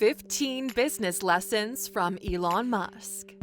15 business lessons from Elon Musk.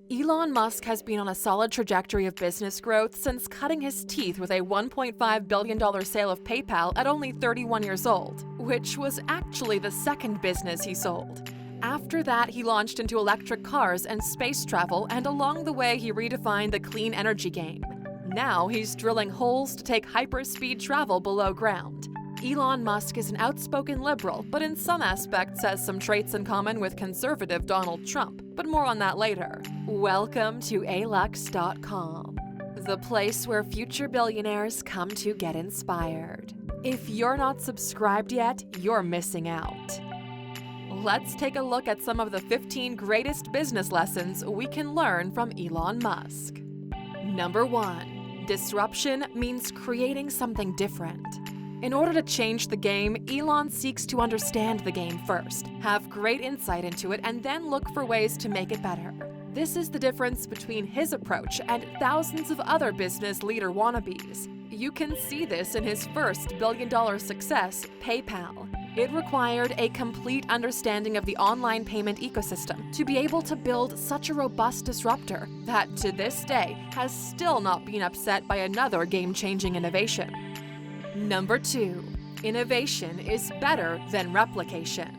Elon Musk has been on a solid trajectory of business growth since cutting his teeth with a $1.5 billion sale of PayPal at only 31 years old, which was actually the second business he sold. After that, he launched into electric cars and space travel, and along the way, he redefined the clean energy game. Now he's drilling holes to take hyperspeed travel below ground. Elon Musk is an outspoken liberal, but in some aspects has some traits in common with conservative Donald Trump, but more on that later. Welcome to alux.com, the place where future billionaires come to get inspired. If you're not subscribed yet, you're missing out. Let's take a look at some of the 15 greatest business lessons we can learn from Elon Musk. Number 1. Disruption means creating something different. In order to change the game, Elon seeks to understand the game first, have great insight into it, and then look for ways to make it better. This is the difference between his approach and thousands of other business leader wannabes. You can see this in his first billion-dollar success, PayPal. It required a complete understanding of the online payment ecosystem to be able to build such a robust disruptor that, to this day, has still not been upset by another game-changing innovation. Number 2. Innovation is better than replication.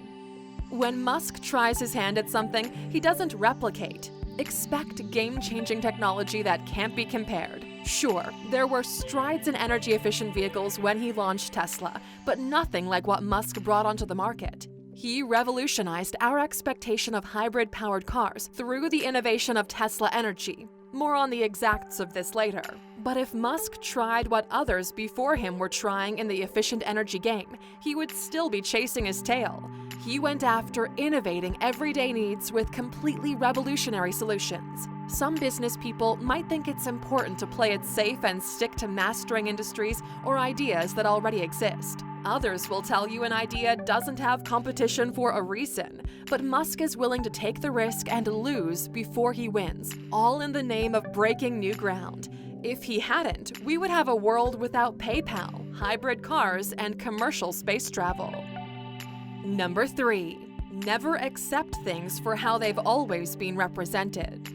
When Musk tries his hand at something, he doesn't replicate. Expect game-changing technology that can't be compared. Sure, there were strides in energy-efficient vehicles when he launched Tesla, but nothing like what Musk brought onto the market. He revolutionized our expectation of hybrid-powered cars through the innovation of Tesla Energy. More on the exacts of this later. But if Musk tried what others before him were trying in the efficient energy game, he would still be chasing his tail. He went after innovating everyday needs with completely revolutionary solutions. Some business people might think it's important to play it safe and stick to mastering industries or ideas that already exist. Others will tell you an idea doesn't have competition for a reason, but Musk is willing to take the risk and lose before he wins, all in the name of breaking new ground. If he hadn't, we would have a world without PayPal, hybrid cars, and commercial space travel. Number 3. Never accept things for how they've always been represented.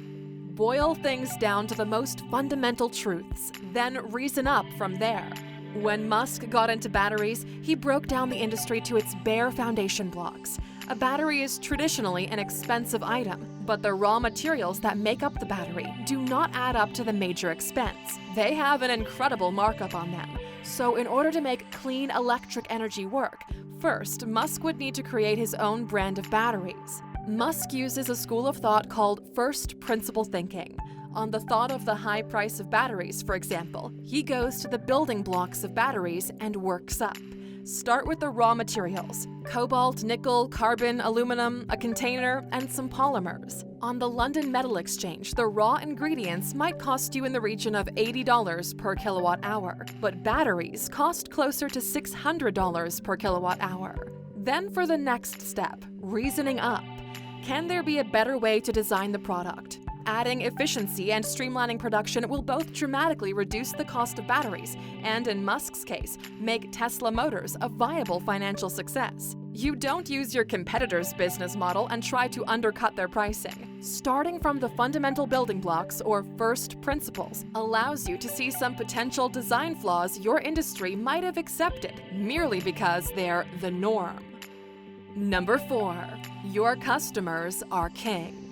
Boil things down to the most fundamental truths, then reason up from there. When Musk got into batteries, he broke down the industry to its bare foundation blocks. A battery is traditionally an expensive item, but the raw materials that make up the battery do not add up to the major expense. They have an incredible markup on them. So in order to make clean electric energy work, first, Musk would need to create his own brand of batteries. Musk uses a school of thought called first principle thinking. On the thought of the high price of batteries, for example, he goes to the building blocks of batteries and works up. Start with the raw materials: cobalt, nickel, carbon, aluminum, a container, and some polymers. On the London Metal Exchange, the raw ingredients might cost you in the region of $80 per kilowatt hour, but batteries cost closer to $600 per kilowatt hour. Then for the next step, reasoning up. Can there be a better way to design the product? Adding efficiency and streamlining production will both dramatically reduce the cost of batteries and, in Musk's case, make Tesla Motors a viable financial success. You don't use your competitor's business model and try to undercut their pricing. Starting from the fundamental building blocks, or first principles, allows you to see some potential design flaws your industry might have accepted merely because they're the norm. Number 4. Your customers are king.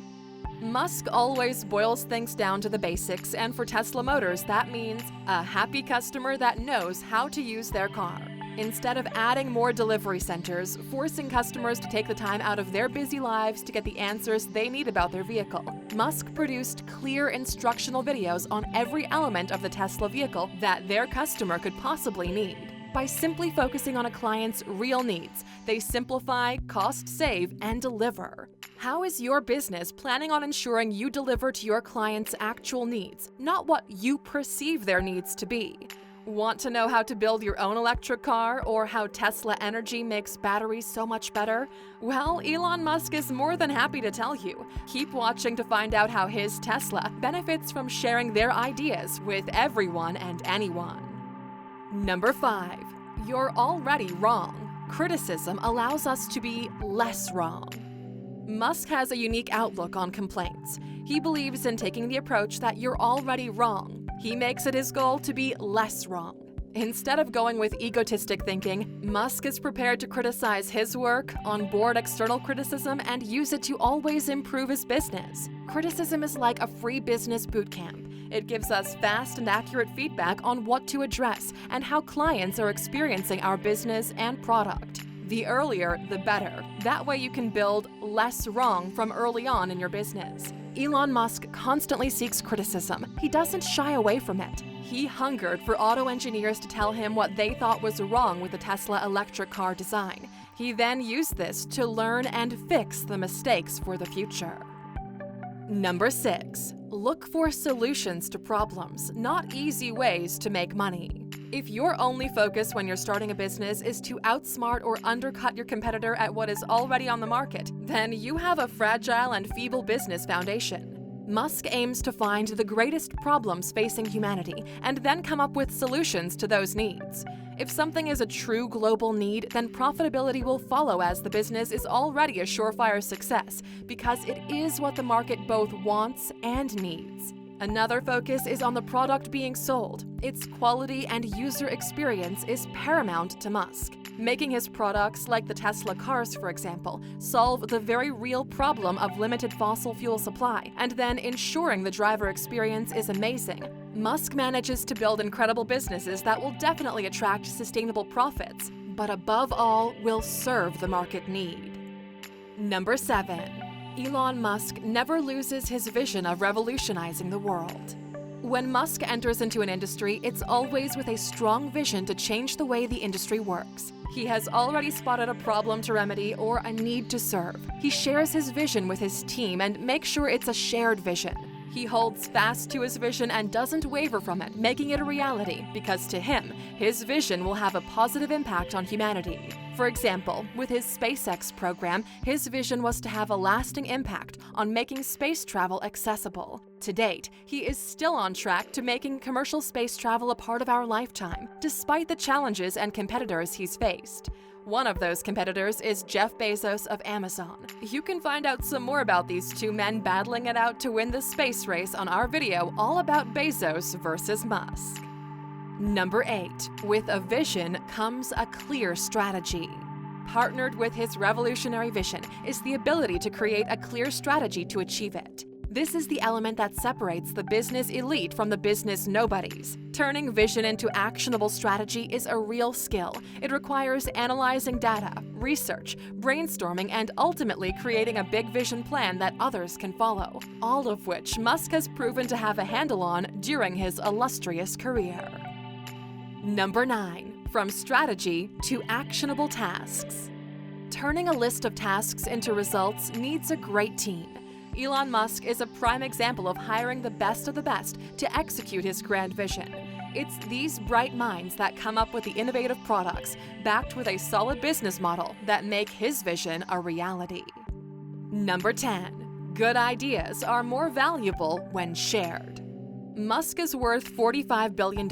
Musk always boils things down to the basics, and for Tesla Motors, that means a happy customer that knows how to use their car. Instead of adding more delivery centers, forcing customers to take the time out of their busy lives to get the answers they need about their vehicle, Musk produced clear instructional videos on every element of the Tesla vehicle that their customer could possibly need. By simply focusing on a client's real needs, they simplify, cost-save, and deliver. How is your business planning on ensuring you deliver to your clients' actual needs, not what you perceive their needs to be? Want to know how to build your own electric car, or how Tesla Energy makes batteries so much better? Well, Elon Musk is more than happy to tell you. Keep watching to find out how his Tesla benefits from sharing their ideas with everyone and anyone. Number 5. You're already wrong. Criticism allows us to be less wrong. Musk has a unique outlook on complaints. He believes in taking the approach that you're already wrong. He makes it his goal to be less wrong. Instead of going with egotistic thinking, Musk is prepared to criticize his work, onboard external criticism, and use it to always improve his business. Criticism is like a free business boot camp. It gives us fast and accurate feedback on what to address and how clients are experiencing our business and product. The earlier, the better. That way you can build less wrong from early on in your business. Elon Musk constantly seeks criticism. He doesn't shy away from it. He hungered for auto engineers to tell him what they thought was wrong with the Tesla electric car design. He then used this to learn and fix the mistakes for the future. Number 6. Look for solutions to problems, not easy ways to make money. If your only focus when you're starting a business is to outsmart or undercut your competitor at what is already on the market, then you have a fragile and feeble business foundation. Musk aims to find the greatest problems facing humanity and then come up with solutions to those needs. If something is a true global need, then profitability will follow as the business is already a surefire success because it is what the market both wants and needs. Another focus is on the product being sold. Its quality and user experience is paramount to Musk. Making his products, like the Tesla cars for example, solve the very real problem of limited fossil fuel supply, and then ensuring the driver experience is amazing. Musk manages to build incredible businesses that will definitely attract sustainable profits, but above all will serve the market need. Number 7. Elon Musk never loses his vision of revolutionizing the world. When Musk enters into an industry, it's always with a strong vision to change the way the industry works. He has already spotted a problem to remedy or a need to serve. He shares his vision with his team and makes sure it's a shared vision. He holds fast to his vision and doesn't waver from it, making it a reality, because to him, his vision will have a positive impact on humanity. For example, with his SpaceX program, his vision was to have a lasting impact on making space travel accessible. To date, he is still on track to making commercial space travel a part of our lifetime, despite the challenges and competitors he's faced. One of those competitors is Jeff Bezos of Amazon. You can find out some more about these two men battling it out to win the space race on our video all about Bezos versus Musk. Number 8. With a vision comes a clear strategy. Partnered with his revolutionary vision is the ability to create a clear strategy to achieve it. This is the element that separates the business elite from the business nobodies. Turning vision into actionable strategy is a real skill. It requires analyzing data, research, brainstorming, and ultimately creating a big vision plan that others can follow, all of which Musk has proven to have a handle on during his illustrious career. Number 9. From strategy to actionable tasks. Turning a list of tasks into results needs a great team. Elon Musk is a prime example of hiring the best of the best to execute his grand vision. It's these bright minds that come up with the innovative products, backed with a solid business model, that make his vision a reality. Number 10. Good ideas are more valuable when shared. Musk is worth $45 billion,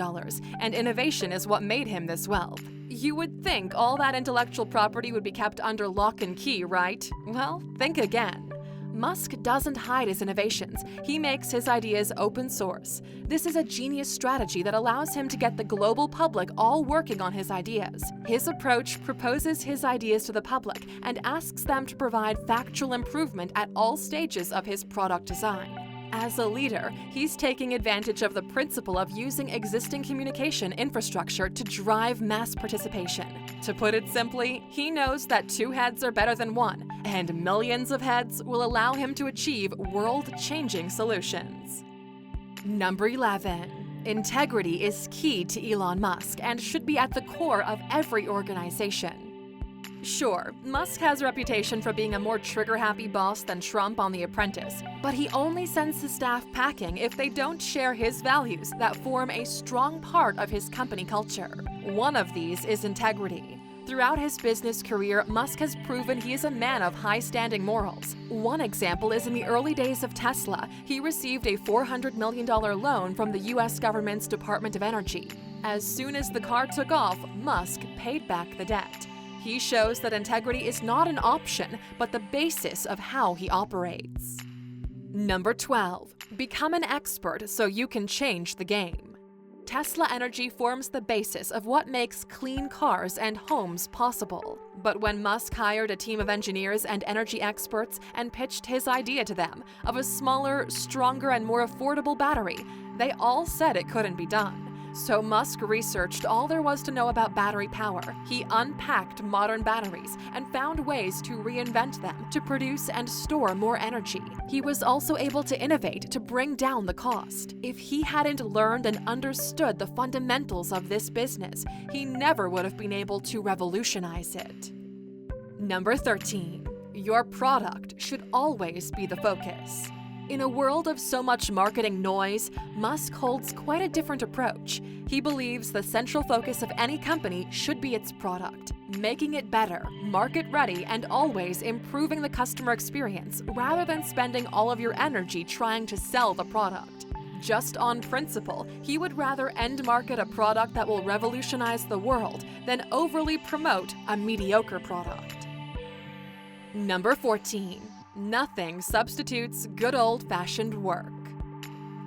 and innovation is what made him this wealth. You would think all that intellectual property would be kept under lock and key, right? Well, think again. Musk doesn't hide his innovations. He makes his ideas open source. This is a genius strategy that allows him to get the global public all working on his ideas. His approach proposes his ideas to the public and asks them to provide factual improvement at all stages of his product design. As a leader, he's taking advantage of the principle of using existing communication infrastructure to drive mass participation. To put it simply, he knows that 2 heads are better than 1, and millions of heads will allow him to achieve world-changing solutions. Number 11. Integrity is key to Elon Musk and should be at the core of every organization. Sure, Musk has a reputation for being a more trigger-happy boss than Trump on The Apprentice, but he only sends his staff packing if they don't share his values that form a strong part of his company culture. One of these is integrity. Throughout his business career, Musk has proven he is a man of high-standing morals. One example is in the early days of Tesla. He received a $400 million loan from the U.S. government's Department of Energy. As soon as the car took off, Musk paid back the debt. He shows that integrity is not an option, but the basis of how he operates. Number 12. Become an expert so you can change the game. Tesla Energy forms the basis of what makes clean cars and homes possible. But when Musk hired a team of engineers and energy experts and pitched his idea to them of a smaller, stronger, and more affordable battery, they all said it couldn't be done. So Musk researched all there was to know about battery power. He unpacked modern batteries and found ways to reinvent them to produce and store more energy. He was also able to innovate to bring down the cost. If he hadn't learned and understood the fundamentals of this business, he never would have been able to revolutionize it. Number 13. Your product should always be the focus. In a world of so much marketing noise, Musk holds quite a different approach. He believes the central focus of any company should be its product, making it better, market-ready, and always improving the customer experience rather than spending all of your energy trying to sell the product. Just on principle, he would rather end-market a product that will revolutionize the world than overly promote a mediocre product. Number 14. Nothing substitutes good old-fashioned work.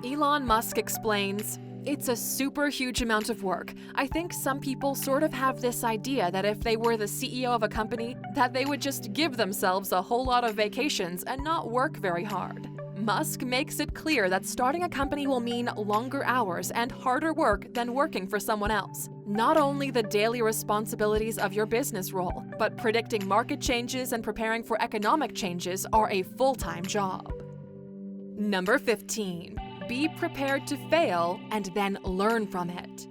Elon Musk explains, "It's a super huge amount of work. I think some people sort of have this idea that if they were the CEO of a company, that they would just give themselves a whole lot of vacations and not work very hard." Musk makes it clear that starting a company will mean longer hours and harder work than working for someone else. Not only the daily responsibilities of your business role, but predicting market changes and preparing for economic changes are a full-time job. Number 15. Be prepared to fail and then learn from it.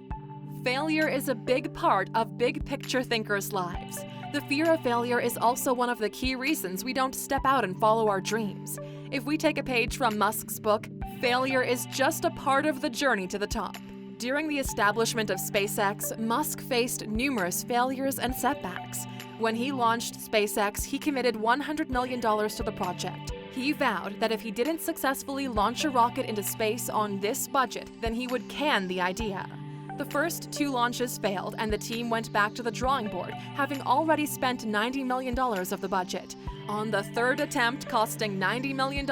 Failure is a big part of big-picture thinkers' lives. The fear of failure is also one of the key reasons we don't step out and follow our dreams. If we take a page from Musk's book, failure is just a part of the journey to the top. During the establishment of SpaceX, Musk faced numerous failures and setbacks. When he launched SpaceX, he committed $100 million to the project. He vowed that if he didn't successfully launch a rocket into space on this budget, then he would can the idea. The first 2 launches failed, and the team went back to the drawing board, having already spent $90 million of the budget. On the 3rd attempt, costing $90 million,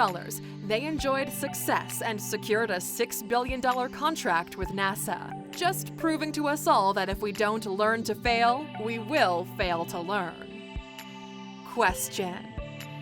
they enjoyed success and secured a $6 billion contract with NASA, just proving to us all that if we don't learn to fail, we will fail to learn. Question: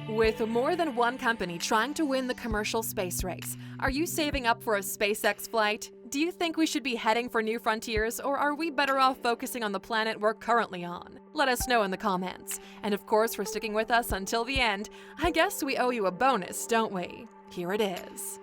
with more than one company trying to win the commercial space race, are you saving up for a SpaceX flight? Do you think we should be heading for new frontiers, or are we better off focusing on the planet we're currently on? Let us know in the comments. And of course, for sticking with us until the end, I guess we owe you a bonus, don't we? Here it is.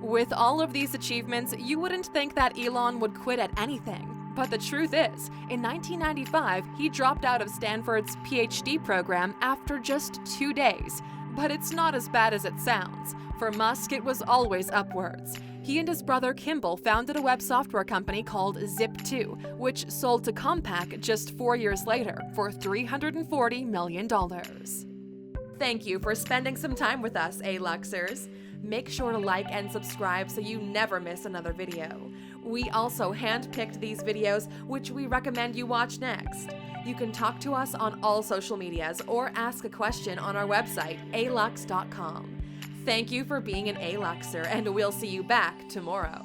With all of these achievements, you wouldn't think that Elon would quit at anything. But the truth is, in 1995, he dropped out of Stanford's PhD program after just 2 days. But it's not as bad as it sounds. For Musk, it was always upwards. He and his brother Kimball founded a web software company called Zip2, which sold to Compaq just 4 years later for $340 million. Thank you for spending some time with us, A-Luxers. Make sure to like and subscribe so you never miss another video. We also handpicked these videos, which we recommend you watch next. You can talk to us on all social medias or ask a question on our website, alux.com. Thank you for being an A-Luxer, and we'll see you back tomorrow.